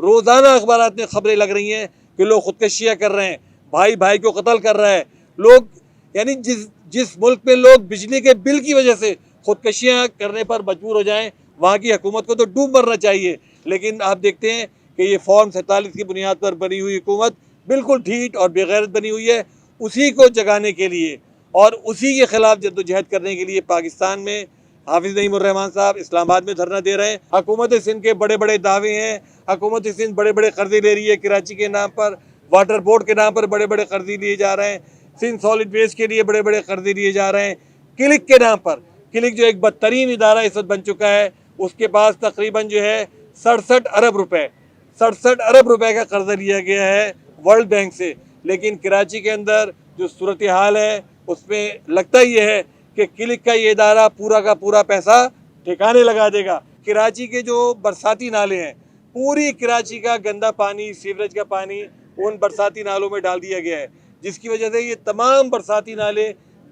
रोज़ाना अखबारात में खबरें लग रही हैं कि लोग खुदकशियाँ कर रहे हैं, भाई भाई को कत्ल कर रहा है लोग। यानी जिस जिस मुल्क में लोग बिजली के बिल की वजह से खुदकशियाँ करने पर मजबूर हो जाएं, वहाँ की हुकूमत को तो डूब मरना चाहिए। लेकिन आप देखते हैं कि ये फॉर्म 47 की बुनियाद पर बनी हुई हुकूमत बिल्कुल ढीठ और बेगैरत बनी हुई है। उसी को जगाने के लिए और उसी के खिलाफ जद्दोजहद करने के लिए पाकिस्तान में हाफिज़ नईमुर्रहमान साहब इस्लामाबाद में धरना दे रहे हैं। हुकूमत सिंध के बड़े बड़े दावे हैं, हुकूमत सिंध बड़े बड़े कर्जे ले रही है, कराची के नाम पर, वाटर बोर्ड के नाम पर बड़े बड़े कर्जे लिए जा रहे हैं, सिंध सॉलिड वेस्ट के लिए बड़े बड़े कर्जे लिए जा रहे हैं, क्लिक के नाम पर। क्लिक जो एक बदतरीन इदारा इस वक्त बन चुका है, उसके पास तकरीबन जो है 67 अरब रुपए 67 अरब रुपए का कर्जा लिया गया है वर्ल्ड बैंक से। लेकिन कराची के अंदर जो सूरत हाल है उसमें लगता ही है कि क्लिक का ये इदारा पूरा का पूरा पैसा ठिकाने लगा देगा। कराची के जो बरसाती नाले हैं, पूरी कराची का गंदा पानी, सीवरेज का पानी उन बरसाती नालों में डाल दिया गया है, जिसकी वजह से ये तमाम बरसाती नाले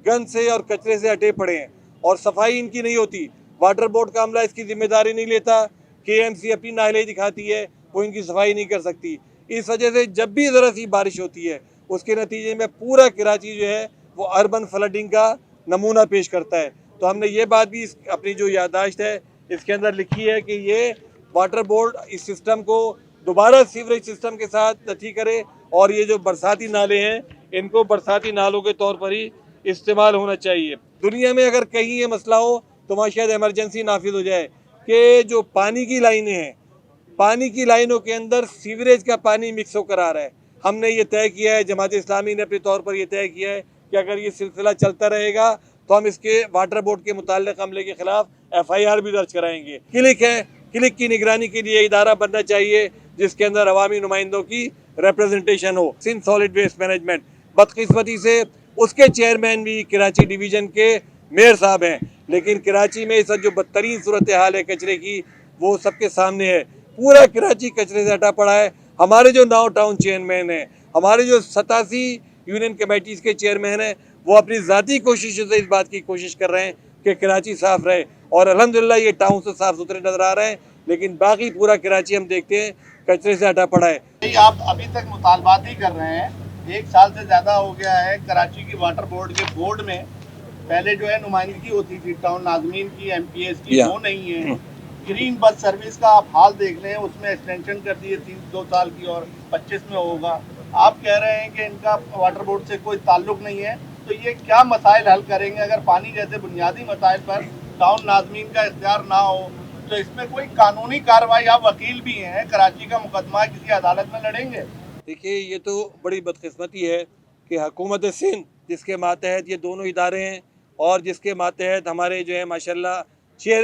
गंद से और कचरे से अटे पड़े हैं और सफाई इनकी नहीं होती। वाटर बोर्ड का अमला इसकी जिम्मेदारी नहीं लेता, KMC अपनी नाले दिखाती है, वो इनकी सफाई नहीं कर सकती। इस वजह से जब भी ज़रा सी बारिश होती है उसके नतीजे में पूरा कराची जो है वो अर्बन फ्लडिंग का नमूना पेश करता है। तो हमने ये बात भी अपनी जो याददाश्त है इसके अंदर लिखी है कि ये वाटर बोर्ड इस सिस्टम को दोबारा सीवरेज सिस्टम के साथ ठीक करे और ये जो बरसाती नाले हैं इनको बरसाती नालों के तौर पर ही इस्तेमाल होना चाहिए। दुनिया में अगर कहीं ये मसला हो तो वहाँ शायद इमरजेंसी नाफिज हो जाए कि जो पानी की लाइनें हैं, पानी की लाइनों के अंदर सीवरेज का पानी मिक्स होकर आ रहा है। हमने ये तय किया है, जमात इस्लामी ने अपने तौर पर यह तय किया है कि अगर ये सिलसिला चलता रहेगा तो हम इसके वाटर बोर्ड के मुताल्लिक अमले के खिलाफ FIR भी दर्ज कराएंगे। क्लिक है, क्लिक की निगरानी के लिए इदारा बनना चाहिए जिसके अंदर अवामी नुमाइंदों की रिप्रेजेंटेशन हो। सिंध सॉलिड वेस्ट मैनेजमेंट, बदकिस्मती से उसके चेयरमैन भी कराची डिवीज़न के मेयर साहब हैं, लेकिन कराची में इस जो बदतरीन सूरत हाल है कचरे की वो सबके सामने है। पूरा कराची कचरे से हटा पड़ा है। हमारे जो 9 टाउन चेयरमैन हैं, हमारे जो 87 यूनियन कमेटीज़ के चेयरमैन हैं, वो अपनी ज़ाती कोशिशों से इस बात की कोशिश कर रहे हैं कि कराची साफ़ रहे और अल्हम्दुलिल्लाह ये टाउन से साफ़ सुथरे नज़र आ रहे हैं, लेकिन बाकी पूरा कराची हम देखते हैं कचरे से हटा पड़ा है। आप अभी तक मुतालबात ही कर रहे हैं, 1 साल से ज़्यादा हो गया है। कराची की वाटर बोर्ड के बोर्ड में पहले जो है नुमाइंदगी होती थी टाउन नाज़मीन की, MPS की, वो नहीं है। ग्रीन बस सर्विस का आप हाल देख लें, उसमें एक्सटेंशन कर दिए 2 साल की और 25 में होगा। आप कह रहे हैं कि इनका वाटर बोर्ड से कोई ताल्लुक नहीं है, तो ये क्या मसाइल हल करेंगे? अगर पानी जैसे बुनियादी मसाइल पर टाउन नाज़मीन का इख्तियार ना हो तो इसमें कोई कानूनी कार्रवाई, आप वकील भी हैं, कराची का मुकदमा किसी अदालत में लड़ेंगे? देखिए, ये तो बड़ी बदकिस्मती है कि हुकूमत सिंध जिसके मातहत ये दोनों इदारे हैं और जिसके मातहत हमारे जो है माशाल्लाह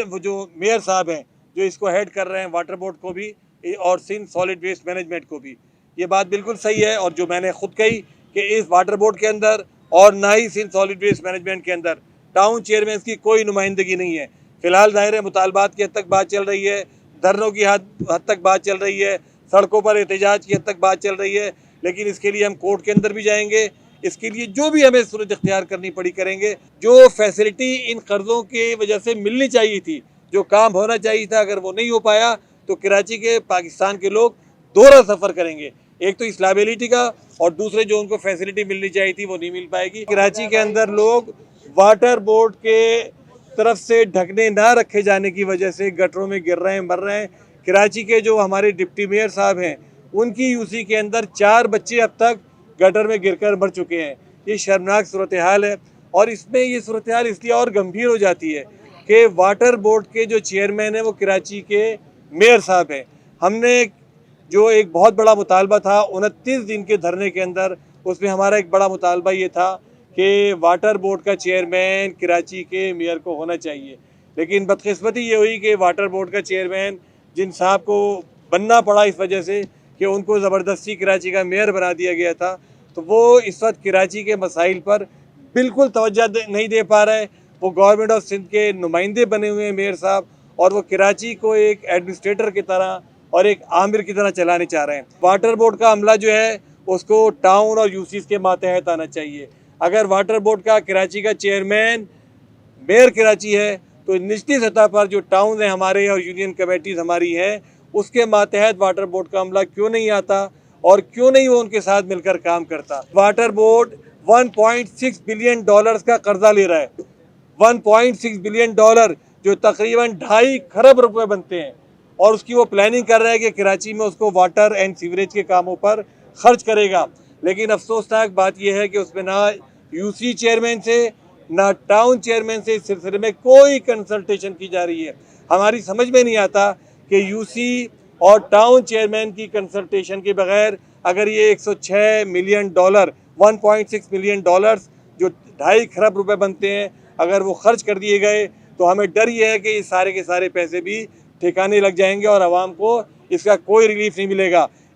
वो जो मेयर साहब हैं जो इसको हेड कर रहे हैं, वाटर बोर्ड को भी और सिंध सॉलिड वेस्ट मैनेजमेंट को भी, ये बात बिल्कुल सही है। और जो मैंने खुद कही कि इस वाटर बोर्ड के अंदर और ना ही सिंध सॉलिड वेस्ट मैनेजमेंट के अंदर टाउन चेयरमैन की कोई नुमाइंदगी नहीं है। फ़िलहाल ज़ाहिर मुतालबात की हद तक बात चल रही है, धरनों की हद तक बात चल रही है, सड़कों पर एहतजाज की हद तक बात चल रही है, लेकिन इसके लिए हम कोर्ट के अंदर भी जाएंगे। इसके लिए जो भी हमें सूरत इख्तियार करनी पड़ी करेंगे। जो फैसिलिटी इन कर्ज़ों की वजह से मिलनी चाहिए थी, जो काम होना चाहिए था, अगर वो नहीं हो पाया तो कराची के, पाकिस्तान के लोग दोहरा सफ़र करेंगे, एक तो इस लायबिलिटी का और दूसरे जो उनको फैसिलिटी मिलनी चाहिए थी वो नहीं मिल पाएगी। कराची के अंदर लोग वाटर बोर्ड के तरफ से ढकने ना रखे जाने की वजह से गटरों में गिर रहे हैं, मर रहे हैं। कराची के जो हमारे डिप्टी मेयर साहब हैं उनकी UC के अंदर 4 बच्चे अब तक गटर में गिरकर मर चुके हैं। ये शर्मनाक सूरत हाल है और इसमें ये सूरत हाल इसलिए और गंभीर हो जाती है कि वाटर बोर्ड के जो चेयरमैन हैं वो कराची के मेयर साहब हैं। हमने जो एक बहुत बड़ा मुतालबा था 29 दिन के धरने के अंदर, उसमें हमारा एक बड़ा मुतालबा ये था कि वाटर बोर्ड का चेयरमैन कराची के मेयर को होना चाहिए। लेकिन बदकिस्मती ये हुई कि वाटर बोर्ड का चेयरमैन जिन साहब को बनना पड़ा इस वजह से कि उनको ज़बरदस्ती कराची का मेयर बना दिया गया था, तो वो इस वक्त कराची के मसाइल पर बिल्कुल तवज्जो नहीं दे पा रहे। वो गवर्नमेंट ऑफ सिंध के नुमाइंदे बने हुए हैं मेयर साहब, और वो कराची को एक एडमिनिस्ट्रेटर की तरह और एक आमिर की तरह चलाने चाह रहे हैं। वाटर बोर्ड का अमला जो है उसको टाउन और UCs के मातहत आना चाहिए। अगर वाटर बोर्ड का कराची का चेयरमैन मेयर कराची है तो निचली सतह पर जो टाउन हैं हमारे और यूनियन कमेटीज़ हमारी हैं उसके मातहत वाटर बोर्ड का अमला क्यों नहीं आता और क्यों नहीं वो उनके साथ मिलकर काम करता। वाटर बोर्ड 1.6 बिलियन डॉलर्स का कर्जा ले रहा है, 1.6 बिलियन डॉलर, जो तकरीबन 2.5 खरब रुपए बनते हैं, और उसकी वो प्लानिंग कर रहा है कि कराची में उसको वाटर एंड सीवरेज के कामों पर खर्च करेगा। लेकिन अफसोसनाक बात यह है कि उसमें ना यूसी चेयरमैन से ना टाउन चेयरमैन से इस सिलसिले में कोई कंसल्टेशन की जा रही है। हमारी समझ में नहीं आता कि यूसी और टाउन चेयरमैन की कंसल्टेशन के बगैर अगर ये 106 मिलियन डॉलर 1.6 मिलियन डॉलर्स जो 2.5 खरब रुपए बनते हैं, अगर वो खर्च कर दिए गए तो हमें डर ये है कि ये सारे के सारे पैसे भी ठिकाने लग जाएंगे और आवाम को इसका कोई रिलीफ नहीं मिलेगा।